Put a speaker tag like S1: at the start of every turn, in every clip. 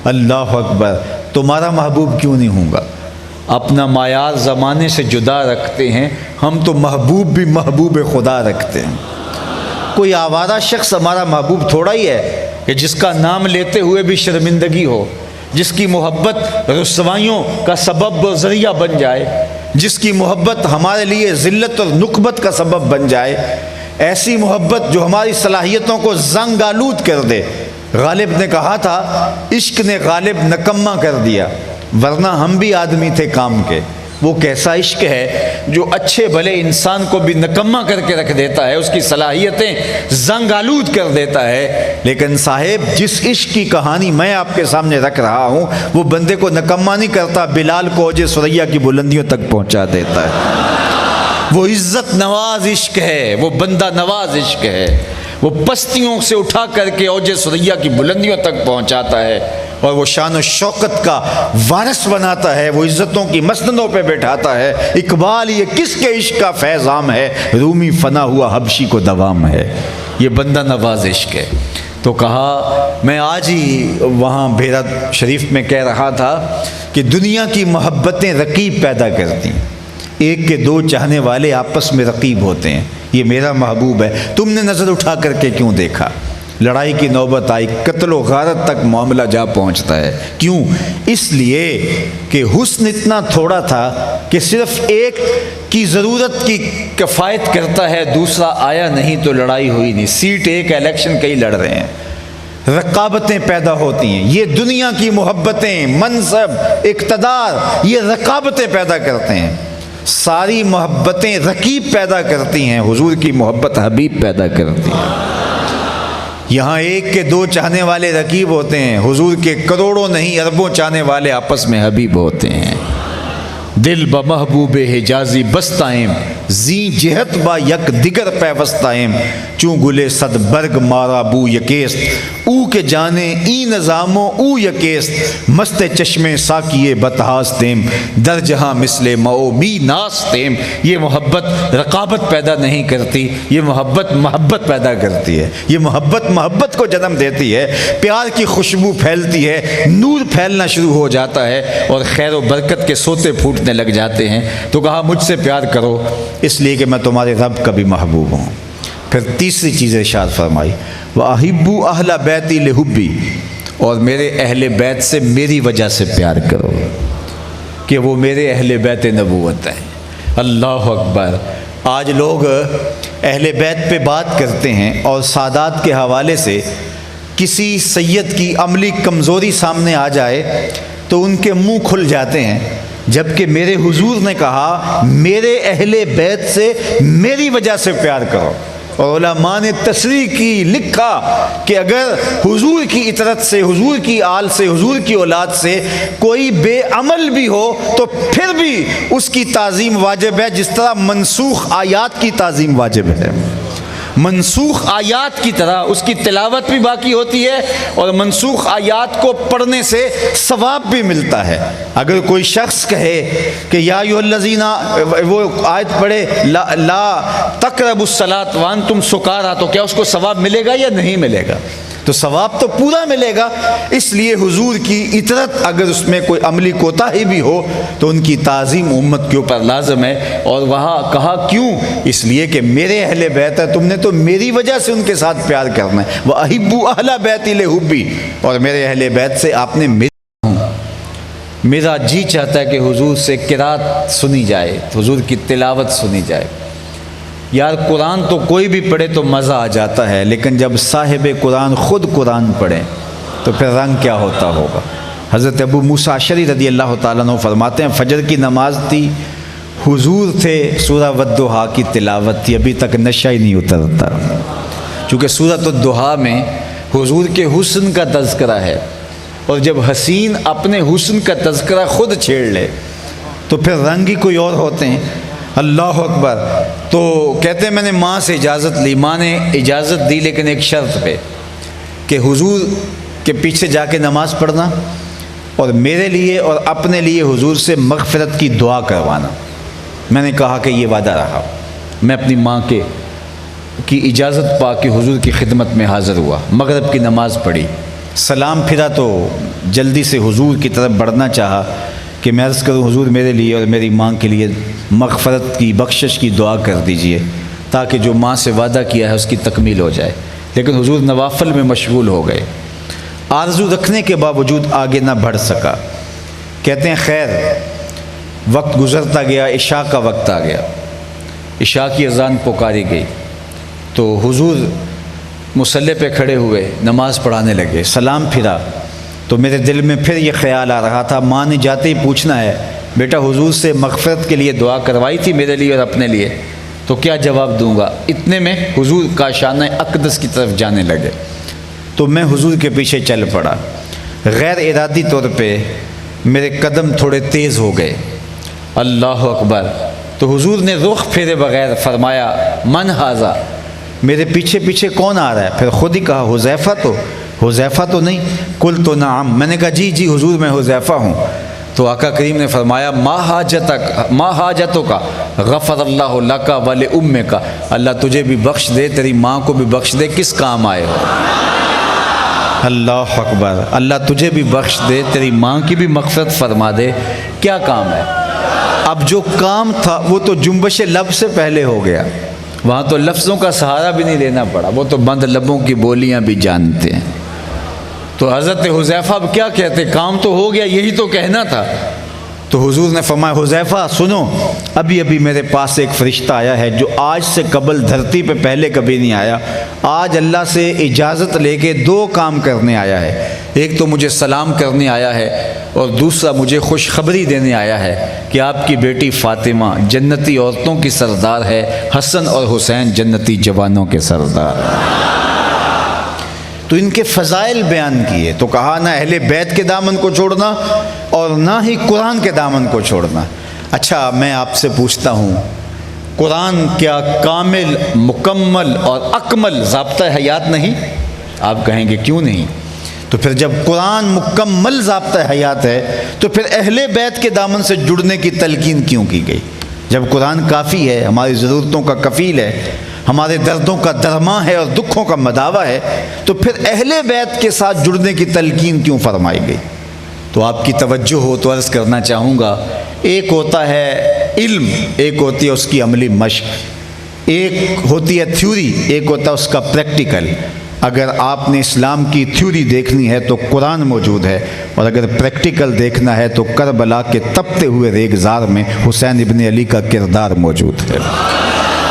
S1: اللہ اکبر، تمہارا محبوب کیوں نہیں ہوں گا؟ اپنا معیار زمانے سے جدا رکھتے ہیں، ہم تو محبوب بھی محبوب خدا رکھتے ہیں۔ کوئی آوارہ شخص ہمارا محبوب تھوڑا ہی ہے کہ جس کا نام لیتے ہوئے بھی شرمندگی ہو، جس کی محبت رسوائیوں کا سبب و ذریعہ بن جائے، جس کی محبت ہمارے لیے ذلت اور نکبت کا سبب بن جائے، ایسی محبت جو ہماری صلاحیتوں کو زنگ آلود کر دے۔ غالب نے کہا تھا عشق نے غالب نکما کر دیا، ورنہ ہم بھی آدمی تھے کام کے۔ وہ کیسا عشق ہے جو اچھے بھلے انسان کو بھی نکما کر کے رکھ دیتا ہے، اس کی صلاحیتیں زنگ آلود کر دیتا ہے۔ لیکن صاحب، جس عشق کی کہانی میں آپ کے سامنے رکھ رہا ہوں، وہ بندے کو نکما نہیں کرتا، بلال کو اوج ثریا کی بلندیوں تک پہنچا دیتا ہے۔ وہ عزت نواز عشق ہے، وہ بندہ نواز عشق ہے، وہ پستیوں سے اٹھا کر کے اوج ثریا کی بلندیوں تک پہنچاتا ہے، اور وہ شان و شوکت کا وارث بناتا ہے، وہ عزتوں کی مسندوں پہ بیٹھاتا ہے۔ اقبال، یہ کس کے عشق کا فیض عام ہے، رومی فنا ہوا حبشی کو دوام ہے۔ یہ بندہ نواز عشق ہے۔ تو کہا، میں آج ہی وہاں بھیرا شریف میں کہہ رہا تھا کہ دنیا کی محبتیں رقیب پیدا کرتی ہیں، ایک کے دو چاہنے والے آپس میں رقیب ہوتے ہیں۔ یہ میرا محبوب ہے، تم نے نظر اٹھا کر کے کیوں دیکھا؟ لڑائی کی نوبت آئی، قتل و غارت تک معاملہ جا پہنچتا ہے۔ کیوں؟ اس لیے کہ حسن اتنا تھوڑا تھا کہ صرف ایک کی ضرورت کی کفایت کرتا ہے، دوسرا آیا نہیں تو لڑائی ہوئی نہیں۔ سیٹ ایک، الیکشن کئی لڑ رہے ہیں، رقابتیں پیدا ہوتی ہیں۔ یہ دنیا کی محبتیں، منصب، اقتدار، یہ رقابتیں پیدا کرتے ہیں۔ ساری محبتیں رقیب پیدا کرتی ہیں، حضور کی محبت حبیب پیدا کرتی ہے۔ یہاں ایک کے دو چاہنے والے رقیب ہوتے ہیں، حضور کے کروڑوں نہیں اربوں چاہنے والے آپس میں حبیب ہوتے ہیں۔ دل بمحبوب حجازی بستائم، زی جہت با یک دیگر پیوستائم، چوں گلے صد برگ مارا بو یکیست، او کے جانے ای نظاموں او یکیست، مست چشم ساکیے بتہاستیم، در جہاں مثل مئو می ناستیم۔ یہ محبت رقابت پیدا نہیں کرتی، یہ محبت پیدا کرتی ہے۔ یہ محبت کو جنم دیتی ہے، پیار کی خوشبو پھیلتی ہے، نور پھیلنا شروع ہو جاتا ہے، اور خیر و برکت کے سوتے پھوٹنے لگ جاتے ہیں۔ تو کہا، مجھ سے پیار کرو اس لیے کہ میں تمہارے رب کا بھی محبوب ہوں۔ پھر تیسری چیز ارشاد فرمائی، وَأَحِبُّوا أَهْلَ بَيْتِي لِحُبِّي، اور میرے اہل بیت سے میری وجہ سے پیار کرو کہ وہ میرے اہل بیت نبوت ہیں۔ اللہ اکبر! آج لوگ اہل بیت پہ بات کرتے ہیں اور سادات کے حوالے سے کسی سید کی عملی کمزوری سامنے آ جائے تو ان کے منہ کھل جاتے ہیں، جبکہ میرے حضور نے کہا میرے اہل بیت سے میری وجہ سے پیار کرو۔ اور علماء نے تصریح کی، لکھا کہ اگر حضور کی اطرت سے، حضور کی آل سے، حضور کی اولاد سے کوئی بے عمل بھی ہو تو پھر بھی اس کی تعظیم واجب ہے، جس طرح منسوخ آیات کی تعظیم واجب ہے۔ منسوخ آیات کی طرح اس کی تلاوت بھی باقی ہوتی ہے، اور منسوخ آیات کو پڑھنے سے ثواب بھی ملتا ہے۔ اگر کوئی شخص کہے کہ یا ایھا الذین، وہ آیت پڑھے لا تقربوا الصلاۃ وانتم سکارا، تو کیا اس کو ثواب ملے گا یا نہیں ملے گا؟ تو ثواب تو پورا ملے گا۔ اس لیے حضور کی اطرت اگر اس میں کوئی عملی کوتاہی بھی ہو تو ان کی تعظیم امت کے اوپر لازم ہے۔ اور وہاں کہا کیوں؟ اس لیے کہ میرے اہل بیت ہے، تم نے تو میری وجہ سے ان کے ساتھ پیار کرنا ہے۔ وَأَحِبُّوا أَهْلَ بَيْتِي لِحُبِّي، اور میرے اہل بیت سے آپ نے میرا جی چاہتا ہے کہ حضور سے قرات سنی جائے، حضور کی تلاوت سنی جائے۔ یار قرآن تو کوئی بھی پڑھے تو مزہ آ جاتا ہے، لیکن جب صاحب قرآن خود قرآن پڑھے تو پھر رنگ کیا ہوتا ہوگا۔ حضرت ابو موسیٰ اشعری رضی اللہ تعالیٰ عنہ فرماتے ہیں، فجر کی نماز تھی، حضور تھے، سورہ والضحیٰ کی تلاوت تھی، ابھی تک نشہ ہی نہیں اترتا، چونکہ سورۃ الضحیٰ میں حضور کے حسن کا تذکرہ ہے، اور جب حسین اپنے حسن کا تذکرہ خود چھیڑ لے تو پھر رنگ ہی کوئی اور ہوتے ہیں۔ اللہ اکبر! تو کہتے ہیں میں نے ماں سے اجازت لی، ماں نے اجازت دی لیکن ایک شرط پہ کہ حضور کے پیچھے جا کے نماز پڑھنا اور میرے لیے اور اپنے لیے حضور سے مغفرت کی دعا کروانا۔ میں نے کہا کہ یہ وعدہ رہا۔ میں اپنی ماں کی اجازت پا کے حضور کی خدمت میں حاضر ہوا، مغرب کی نماز پڑھی، سلام پھرا تو جلدی سے حضور کی طرف بڑھنا چاہا کہ میں عرض کروں حضور میرے لیے اور میری ماں کے لیے مغفرت کی بخشش کی دعا کر دیجئے تاکہ جو ماں سے وعدہ کیا ہے اس کی تکمیل ہو جائے، لیکن حضور نوافل میں مشغول ہو گئے، آرزو رکھنے کے باوجود آگے نہ بڑھ سکا۔ کہتے ہیں خیر وقت گزرتا گیا، عشاء کا وقت آ گیا، عشاء کی اذان پکاری گئی تو حضور مصلی پہ کھڑے ہوئے نماز پڑھانے لگے، سلام پھرا تو میرے دل میں پھر یہ خیال آ رہا تھا ماں نے جاتے ہی پوچھنا ہے بیٹا حضور سے مغفرت کے لیے دعا کروائی تھی میرے لیے اور اپنے لیے، تو کیا جواب دوں گا؟ اتنے میں حضور کا شانہ اقدس کی طرف جانے لگے تو میں حضور کے پیچھے چل پڑا، غیر ارادی طور پہ میرے قدم تھوڑے تیز ہو گئے، اللہ اکبر، تو حضور نے رخ پھیرے بغیر فرمایا من ھذا، میرے پیچھے پیچھے کون آ رہا ہے؟ پھر خود ہی کہا حذیفہ تو نہیں؟ قلت تو نعم، میں نے کہا جی حضور میں حذیفہ ہوں۔ تو آقا کریم نے فرمایا ما حاجتوں کا غفر اللہ لک ولامک، اللہ تجھے بھی بخش دے تیری ماں کو بھی بخش دے، کس کام آئے ہو؟ اللہ اکبر، اللہ تجھے بھی بخش دے تیری ماں کی بھی مغفرت فرما دے، کیا کام ہے؟ اب جو کام تھا وہ تو جنبش لب سے پہلے ہو گیا، وہاں تو لفظوں کا سہارا بھی نہیں لینا پڑا، وہ تو بند لبوں کی بولیاں بھی جانتے ہیں۔ تو حضرت حذیفہ اب کیا کہتے، کام تو ہو گیا، یہی تو کہنا تھا۔ تو حضور نے فرمایا حذیفہ سنو، ابھی میرے پاس ایک فرشتہ آیا ہے جو آج سے قبل دھرتی پہ پہلے کبھی نہیں آیا، آج اللہ سے اجازت لے کے 2 کام کرنے آیا ہے، ایک تو مجھے سلام کرنے آیا ہے اور دوسرا مجھے خوشخبری دینے آیا ہے کہ آپ کی بیٹی فاطمہ جنتی عورتوں کی سردار ہے، حسن اور حسین جنتی جوانوں کے سردار۔ تو ان کے فضائل بیان کیے، تو کہا نہ اہل بیت کے دامن کو چھوڑنا اور نہ ہی قرآن کے دامن کو چھوڑنا۔ اچھا میں آپ سے پوچھتا ہوں، قرآن کیا کامل مکمل اور اکمل ضابطہ حیات نہیں؟ آپ کہیں گے کیوں نہیں؟ تو پھر جب قرآن مکمل ضابطہ حیات ہے تو پھر اہل بیت کے دامن سے جڑنے کی تلقین کیوں کی گئی؟ جب قرآن کافی ہے، ہماری ضرورتوں کا کفیل ہے، ہمارے دردوں کا درماں ہے اور دکھوں کا مداوا ہے، تو پھر اہل بیت کے ساتھ جڑنے کی تلقین کیوں فرمائی گئی؟ تو آپ کی توجہ ہو تو عرض کرنا چاہوں گا، ایک ہوتا ہے علم، ایک ہوتی ہے اس کی عملی مشق، ایک ہوتی ہے تھیوری، ایک ہوتا ہے اس کا پریکٹیکل۔ اگر آپ نے اسلام کی تھیوری دیکھنی ہے تو قرآن موجود ہے، اور اگر پریکٹیکل دیکھنا ہے تو کربلا کے تپتے ہوئے ریگزار میں حسین ابن علی کا کردار موجود ہے۔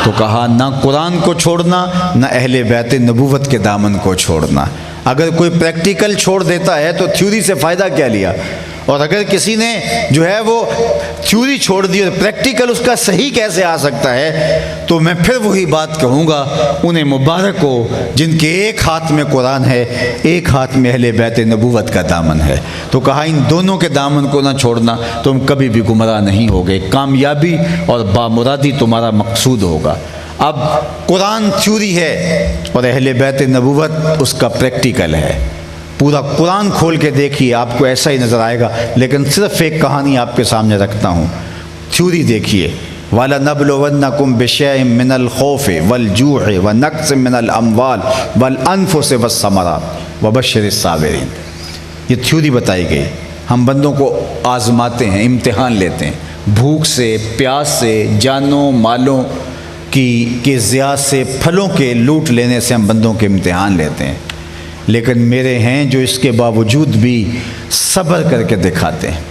S1: تو کہا نہ قرآن کو چھوڑنا، نہ اہل بیت نبوت کے دامن کو چھوڑنا۔ اگر کوئی پریکٹیکل چھوڑ دیتا ہے تو تھیوری سے فائدہ کیا لیا، اور اگر کسی نے جو ہے وہ تھیوری چھوڑ دی اور پریکٹیکل اس کا صحیح کیسے آ سکتا ہے، تو میں پھر وہی بات کہوں گا، انہیں مبارک ہو جن کے ایک ہاتھ میں قرآن ہے، ایک ہاتھ میں اہل بیت نبوت کا دامن ہے۔ تو کہا ان دونوں کے دامن کو نہ چھوڑنا، تم کبھی بھی گمراہ نہیں ہوگے، کامیابی اور بامرادی تمہارا مقصود ہوگا۔ اب قرآن تھیوری ہے اور اہل بیت نبوت اس کا پریکٹیکل ہے۔ پورا قرآن کھول کے دیکھیے، آپ کو ایسا ہی نظر آئے گا، لیکن صرف ایک کہانی آپ کے سامنے رکھتا ہوں۔ تھیوری دیکھیے، وَلَنَبْلُوَنَّكُمْ بِشَيْءٍ مِّنَ الْخَوْفِ وَالْجُوعِ وَنَقْصٍ مِّنَ الْأَمْوَالِ وَالْأَنفُسِ وَالثَّمَرَاتِ وَبَشِّرِ الصَّابِرِينَ۔ یہ تھیوری بتائی گئی۔ ہم بندوں کو آزماتے ہیں، امتحان لیتے ہیں، بھوک سے، پیاس سے، جانوں مالوں کے ضیاع سے، پھلوں کے لوٹ لینے سے ہم بندوں کے امتحان لیتے ہیں، لیکن میرے ہیں جو اس کے باوجود بھی صبر کر کے دکھاتے ہیں،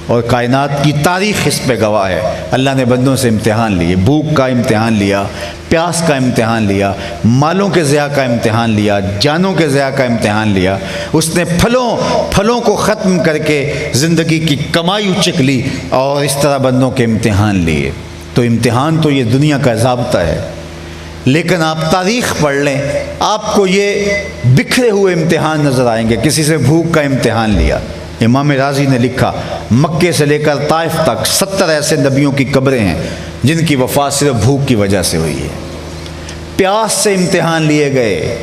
S1: اور کائنات کی تاریخ اس پہ گواہ ہے۔ اللہ نے بندوں سے امتحان لیے، بھوک کا امتحان لیا، پیاس کا امتحان لیا، مالوں کے ضیاع کا امتحان لیا، جانوں کے ضیاع کا امتحان لیا۔ اس نے پھلوں کو ختم کر کے زندگی کی کمائی اچک لی، اور اس طرح بندوں کے امتحان لیے۔ تو امتحان تو یہ دنیا کا ضابطہ ہے، لیکن آپ تاریخ پڑھ لیں، آپ کو یہ بکھرے ہوئے امتحان نظر آئیں گے۔ کسی سے بھوک کا امتحان لیا، امام راضی نے لکھا مکے سے لے کر طائف تک 70 ایسے نبیوں کی قبریں ہیں جن کی وفات صرف بھوک کی وجہ سے ہوئی ہے۔ پیاس سے امتحان لیے گئے،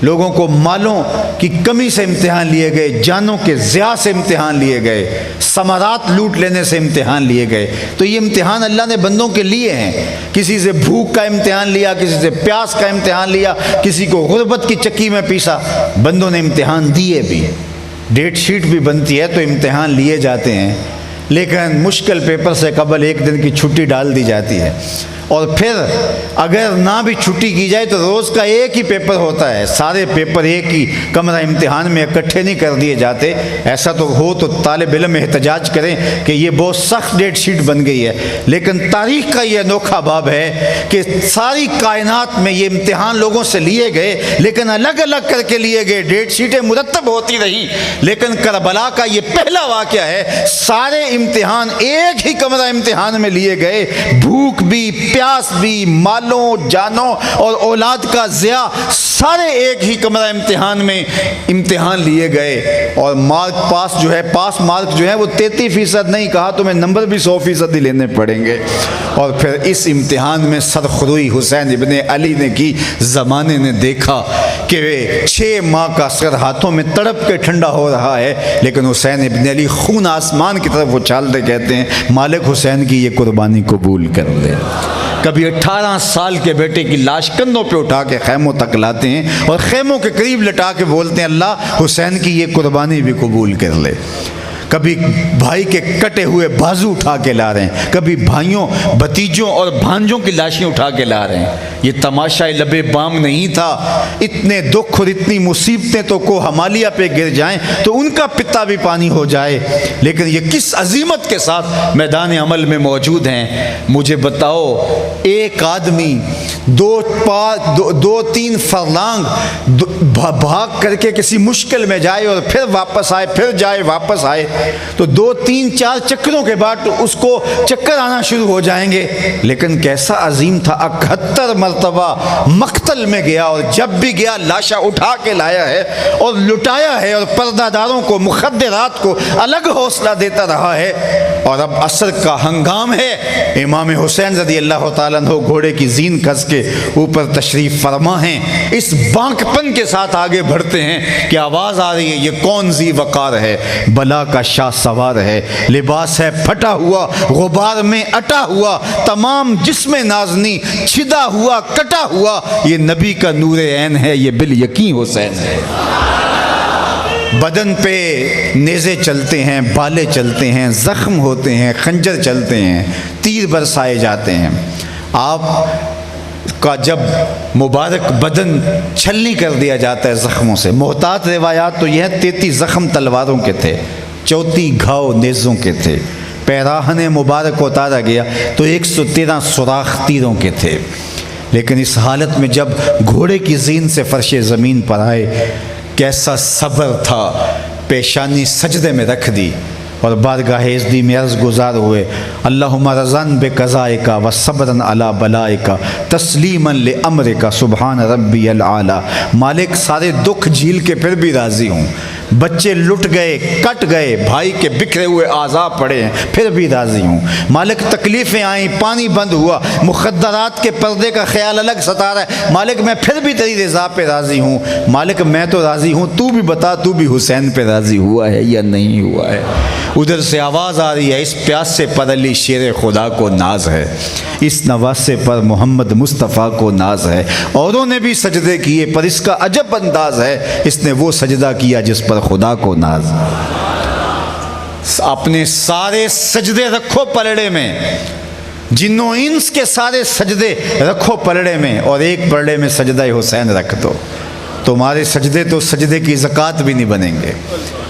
S1: لوگوں کو مالوں کی کمی سے امتحان لیے گئے، جانوں کے ضیاع سے امتحان لیے گئے، ثمرات لوٹ لینے سے امتحان لیے گئے۔ تو یہ امتحان اللہ نے بندوں کے لیے ہیں۔ کسی سے بھوک کا امتحان لیا، کسی سے پیاس کا امتحان لیا، کسی کو غربت کی چکی میں پیسا۔ بندوں نے امتحان دیے بھی، ڈیٹ شیٹ بھی بنتی ہے تو امتحان لیے جاتے ہیں، لیکن مشکل پیپر سے قبل ایک دن کی چھٹی ڈال دی جاتی ہے، اور پھر اگر نہ بھی چھٹی کی جائے تو روز کا ایک ہی پیپر ہوتا ہے، سارے پیپر ایک ہی کمرہ امتحان میں اکٹھے نہیں کر دیے جاتے۔ ایسا تو ہو تو طالب علم احتجاج کریں کہ یہ بہت سخت ڈیٹ شیٹ بن گئی ہے، لیکن تاریخ کا یہ انوکھا باب ہے کہ ساری کائنات میں یہ امتحان لوگوں سے لیے گئے، لیکن الگ الگ کر کے لیے گئے، ڈیٹ شیٹیں مرتب ہوتی رہی، لیکن کربلا کا یہ پہلا واقعہ ہے سارے امتحان ایک ہی کمرہ امتحان میں لیے گئے، بھوک بھی، پیاس بھی، مالوں، جانوں اور اولاد کا ضیاع سارے ایک ہی کمرہ امتحان میں امتحان لیے گئے، اور مارک پاس مارک جو ہے وہ 33% نہیں، کہا تمہیں نمبر بھی 100% ہی لینے پڑیں گے۔ اور پھر اس امتحان میں سرخروئی حسین ابن علی نے کی۔ زمانے نے دیکھا کہ 6 ماہ کا سر ہاتھوں میں تڑپ کے ٹھنڈا ہو رہا ہے، لیکن حسین ابن علی خون آسمان کی طرف اچھالتے کہتے ہیں مالک حسین کی یہ قربانی قبول کر لے۔ کبھی 18 سال کے بیٹے کی لاش کندھوں پہ اٹھا کے خیموں تک لاتے ہیں اور خیموں کے قریب لٹا کے بولتے ہیں اللہ حسین کی یہ قربانی بھی قبول کر لے۔ کبھی بھائی کے کٹے ہوئے بازو اٹھا کے لا رہے ہیں، کبھی بھائیوں، بھتیجوں اور بھانجوں کی لاشیں اٹھا کے لا رہے ہیں۔ یہ تماشا لبے بام نہیں تھا۔ اتنے دکھ اور اتنی مصیبتیں تو کو ہمالیہ پہ گر جائیں تو ان کا پتا بھی پانی ہو جائے، لیکن یہ کس عظیمت کے ساتھ میدان عمل میں موجود ہیں۔ مجھے بتاؤ، ایک آدمی 2-3 فرلانگ بھاگ کر کے کسی مشکل میں جائے اور پھر واپس آئے، پھر جائے واپس آئے، تو 2-3-4 چکروں کے بعد اس کو چکر آنا شروع ہو جائیں گے، لیکن کیسا عظیم تھا۔ 71 مرتبہ مقتل میں گیا، اور جب بھی گیا لاشا اٹھا کے لایا ہے اور لٹایا ہے، اور پردہ داروں کو، مخدرات کو الگ حوصلہ دیتا رہا ہے۔ اور اب عصر کا ہنگام ہے، امام حسین رضی اللہ تعالیٰ عنہ گھوڑے کی زین کس کے اوپر تشریف فرما ہیں، اس بانک پن کے ساتھ آگے بڑھتے ہیں کہ آواز آ رہی ہے یہ کون ذی وقار ہے، بلا کا شاہ سوار ہے، لباس ہے پھٹا ہوا، غبار میں اٹا ہوا، تمام جسم نازنی چھدا ہوا، کٹا ہوا، یہ نبی کا نور عین ہے، یہ بالیقین حسین ہے۔ بدن پہ نیزے چلتے ہیں، بالے چلتے ہیں، زخم ہوتے ہیں، خنجر چلتے ہیں، تیر برسائے جاتے ہیں۔ آپ کا جب مبارک بدن چھلنی کر دیا جاتا ہے زخموں سے، محتاط روایات تو یہ 33 زخم تلواروں کے تھے، 34 گھاؤ نیزوں کے تھے، پیراہن مبارک اتارا گیا تو 113 سوراخ تیروں کے تھے۔ لیکن اس حالت میں جب گھوڑے کی زین سے فرش زمین پر آئے، کیسا صبر تھا، پیشانی سجدے میں رکھ دی اور بارگاہ عزدی میں عرض گزار ہوئے، اللہم رضن بقضائک و صبرن علی بلائک تسلیما لامرک سبحان ربی العالی۔ مالک سارے دکھ جھیل کے پھر بھی راضی ہوں، بچے لٹ گئے، کٹ گئے، بھائی کے بکھرے ہوئے اعضاء پڑے ہیں، پھر بھی راضی ہوں۔ مالک تکلیفیں آئیں، پانی بند ہوا، مخدرات کے پردے کا خیال الگ ستا رہا ہے، مالک میں پھر بھی تیری رضا پہ راضی ہوں۔ مالک میں تو راضی ہوں، تو بھی بتا تو بھی حسین پہ راضی ہوا ہے یا نہیں ہوا ہے؟ ادھر سے آواز آ رہی ہے، اس پیاسے پر علی شیر خدا کو ناز ہے، اس نواسے پر محمد مصطفیٰ کو ناز ہے۔ اوروں نے بھی سجدے کیے پر اس کا عجب انداز ہے، اس نے وہ سجدہ کیا جس پر خدا کو ناز۔ اپنے سارے سجدے رکھو پلڑے میں، جنوں انس کے سارے سجدے رکھو پلڑے میں، اور ایک پلڑے میں سجدہ حسین رکھ دو، تمہارے سجدے تو سجدے کی زکوٰۃ بھی نہیں بنیں گے۔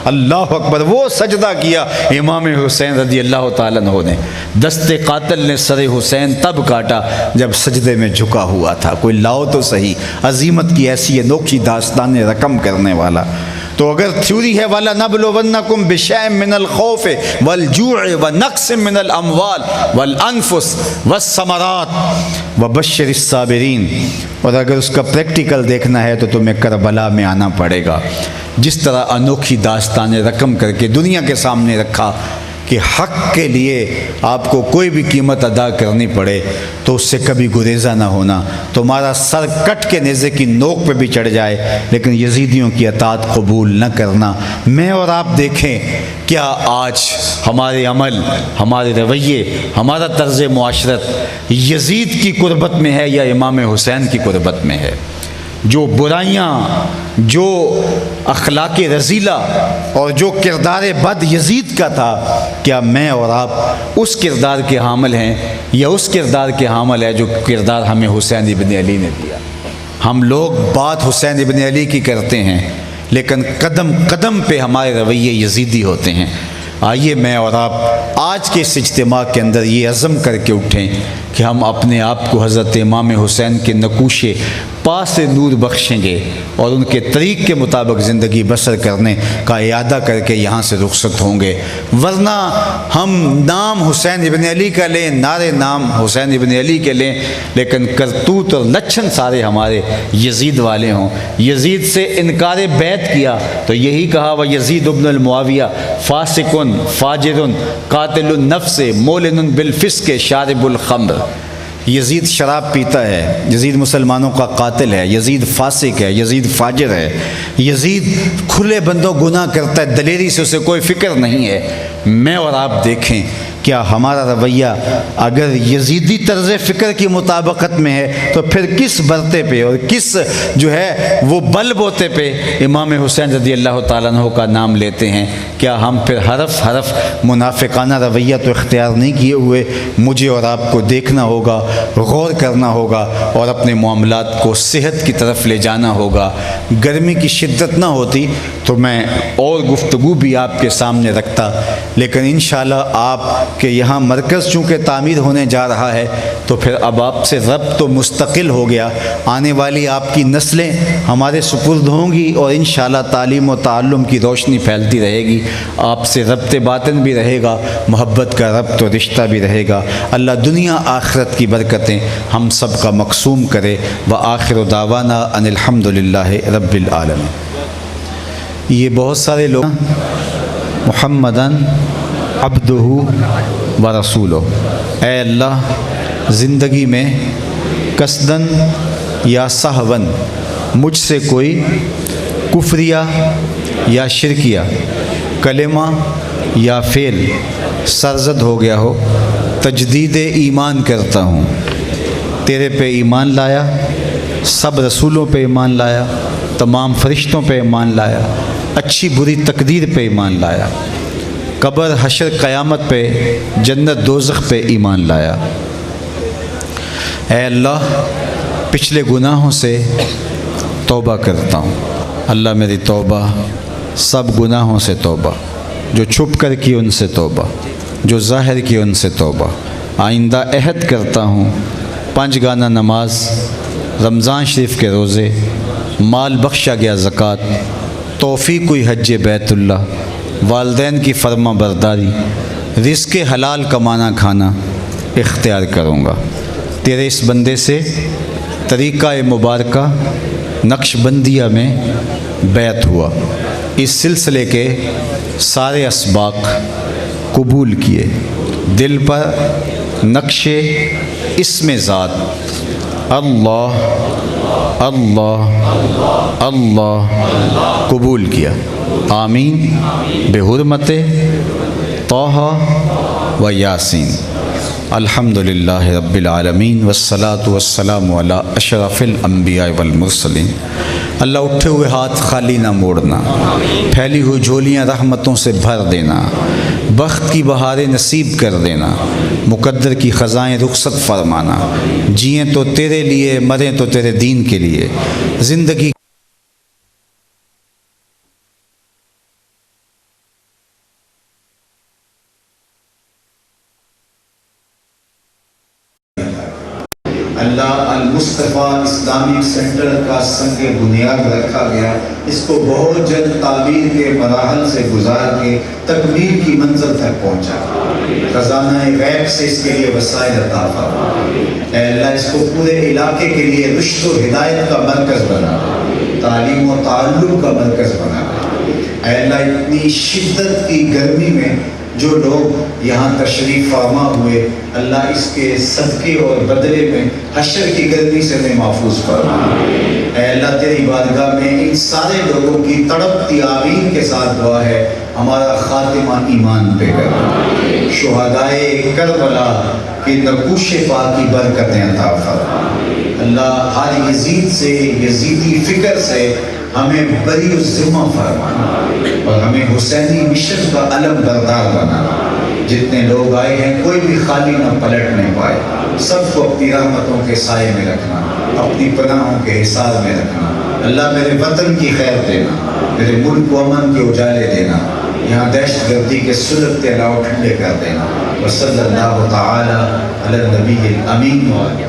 S1: اللہ اکبر، وہ سجدہ کیا امام حسین رضی اللہ تعالیٰ عنہ نے۔ دست قاتل نے سر حسین تب کاٹا جب سجدے میں جھکا ہوا تھا۔ کوئی لاؤ تو صحیح عظیمت کی ایسی انوکھی داستانیں رقم کرنے والا۔ تو اگر تھیوری ہے وَلَنَبْلُوَنَّكُمْ بِشَيْءٍ مِّنَ الْخَوْفِ وَالْجُوعِ وَنَقْصٍ مِّنَ الْأَمْوَالِ وَالْأَنفُسِ وَالثَّمَرَاتِ وَبَشِّرِ الصَّابِرِينَ، اور اگر اس کا پریکٹیکل دیکھنا ہے تو تمہیں کربلا میں آنا پڑے گا۔ جس طرح انوکھی داستانیں رقم کر کے دنیا کے سامنے رکھا کہ حق کے لیے آپ کو کوئی بھی قیمت ادا کرنی پڑے تو اس سے کبھی گریزہ نہ ہونا. تمہارا سر کٹ کے نیزے کی نوک پہ بھی چڑھ جائے لیکن یزیدیوں کی اطاعت قبول نہ کرنا. میں اور آپ دیکھیں کیا آج ہمارے عمل، ہمارے رویے، ہمارا طرز معاشرت یزید کی قربت میں ہے یا امام حسین کی قربت میں ہے؟ جو برائیاں، جو اخلاق رذیلہ اور جو کردار بد یزید کا تھا، کیا میں اور آپ اس کردار کے حامل ہیں یا اس کردار کے حامل ہے جو کردار ہمیں حسین ابن علی نے دیا؟ ہم لوگ بات حسین ابن علی کی کرتے ہیں لیکن قدم قدم پہ ہمارے رویے یزیدی ہوتے ہیں. آئیے میں اور آپ آج کے اس اجتماع کے اندر یہ عزم کر کے اٹھیں کہ ہم اپنے آپ کو حضرت امام حسین کے نقوش پا سے نور بخشیں گے اور ان کے طریق کے مطابق زندگی بسر کرنے کا اعادہ کر کے یہاں سے رخصت ہوں گے. ورنہ ہم نام حسین ابن علی کا لیں، نعرے نام حسین ابن علی کے لیں، لیکن کرتوت اور لچھن سارے ہمارے یزید والے ہوں. یزید سے انکار بیعت کیا تو یہی کہا وہ یزید ابن المعاویہ فاسقن فاجر قاتل النفس مولن بالفسق شارب الخمر. یزید شراب پیتا ہے، یزید مسلمانوں کا قاتل ہے، یزید فاسق ہے، یزید فاجر ہے، یزید کھلے بندوں گناہ کرتا ہے، دلیری سے اسے کوئی فکر نہیں ہے. میں اور آپ دیکھیں کیا ہمارا رویہ اگر یزیدی طرز فکر کی مطابقت میں ہے تو پھر کس برتے پہ اور کس جو ہے وہ بل بوتے پہ امام حسین رضی اللہ تعالیٰ عنہ کا نام لیتے ہیں؟ کیا ہم پھر حرف حرف منافقانہ رویہ تو اختیار نہیں کیے ہوئے؟ مجھے اور آپ کو دیکھنا ہوگا، غور کرنا ہوگا اور اپنے معاملات کو صحت کی طرف لے جانا ہوگا. گرمی کی شدت نہ ہوتی تو میں اور گفتگو بھی آپ کے سامنے رکھتا، لیکن انشاءاللہ آپ کہ یہاں مرکز چونکہ تعمیر ہونے جا رہا ہے تو پھر اب آپ سے ربط تو مستقل ہو گیا. آنے والی آپ کی نسلیں ہمارے سپرد ہوں گی اور انشاءاللہ تعلیم و تعلم کی روشنی پھیلتی رہے گی. آپ سے ربط باطن بھی رہے گا، محبت کا ربط و رشتہ بھی رہے گا. اللہ دنیا آخرت کی برکتیں ہم سب کا مقسوم کرے. وآخر دعوانا ان الحمد للہ رب العالمین. یہ بہت سارے لوگ محمدن عبدہ و رسولہ، اے اللہ زندگی میں قصدن یا سہون مجھ سے کوئی کفریہ یا شرکیہ کلمہ یا فعل سرزد ہو گیا ہو، تجدید ایمان کرتا ہوں. تیرے پہ ایمان لایا، سب رسولوں پہ ایمان لایا، تمام فرشتوں پہ ایمان لایا، اچھی بری تقدیر پہ ایمان لایا، قبر حشر قیامت پہ، جنت دوزخ پہ ایمان لایا. اے اللہ پچھلے گناہوں سے توبہ کرتا ہوں. اللہ میری توبہ، سب گناہوں سے توبہ، جو چھپ کر کی ان سے توبہ، جو ظاہر کی ان سے توبہ. آئندہ عہد کرتا ہوں 5 گانہ نماز، رمضان شریف کے روزے، مال بخشا گیا زکوٰۃ، توفیق ہوئی حج بیت اللہ، والدین کی فرما برداری، رزق حلال کمانا کھانا اختیار کروں گا. تیرے اس بندے سے طریقہ مبارکہ نقش بندیہ میں بیعت ہوا. اس سلسلے کے سارے اسباق قبول کیے. دل پر نقش اسم ذات اللہ اللہ اللہ قبول کیا. آمین بحرمت طٰہٰ و یاسین. الحمدللہ رب العالمین والصلاة والسلام علی اشرف الانبیاء والمرسلین. اللہ اٹھے ہوئے ہاتھ خالی نہ موڑنا، پھیلی ہوئی جھولیاں رحمتوں سے بھر دینا، بخت کی بہاریں نصیب کر دینا، مقدر کی خزائیں رخصت فرمانا. جئیں تو تیرے لیے، مریں تو تیرے دین کے لیے. زندگی اللہ المصطفیٰ اسلامک سینٹر کا سنگ بنیاد رکھا گیا. اس کو بہت جلد تعمیر کے مراحل سے گزار کے تکمیل کی منزل تک پہنچا. خزانہ غیب سے اس کے لیے وسائل عطا فرما. اے اللہ اس کو پورے علاقے کے لیے رشد و ہدایت کا مرکز بنا، تعلیم و تعلم کا مرکز بنا.
S2: اے اللہ اتنی شدت کی گرمی میں جو لوگ یہاں تشریف فرما ہوئے، اللہ اس کے صدقے اور بدلے میں حشر کی گرمی سے ہمیں محفوظ فرما۔ اے اللہ تیری بارگاہ میں ان سارے لوگوں کی تڑپتی آمین کے ساتھ دعا ہے، ہمارا خاتمہ ایمان پہ کر، شہدائے کربلا کی نقوش پاک کی برکتیں عطا فرما۔ اللہ ہر یزید سے، یزیدی فکر سے ہمیں بری الذمہ فرمانا اور ہمیں حسینی مشن کا علم بردار بنانا۔ جتنے لوگ آئے ہیں کوئی بھی خالی نہ پلٹنے پائے، سب کو اپنی رحمتوں کے سائے میں رکھنا، اپنی پناہوں کے حصار میں رکھنا۔ اللہ میرے وطن کی خیر دینا، میرے ملک کو امن کے اجالے دینا، یہاں دہشت گردی کے سلگتے علاوہ ٹھنڈے کر دینا۔ وصلی اللہ تعالی علی النبی الامین وآلہ۔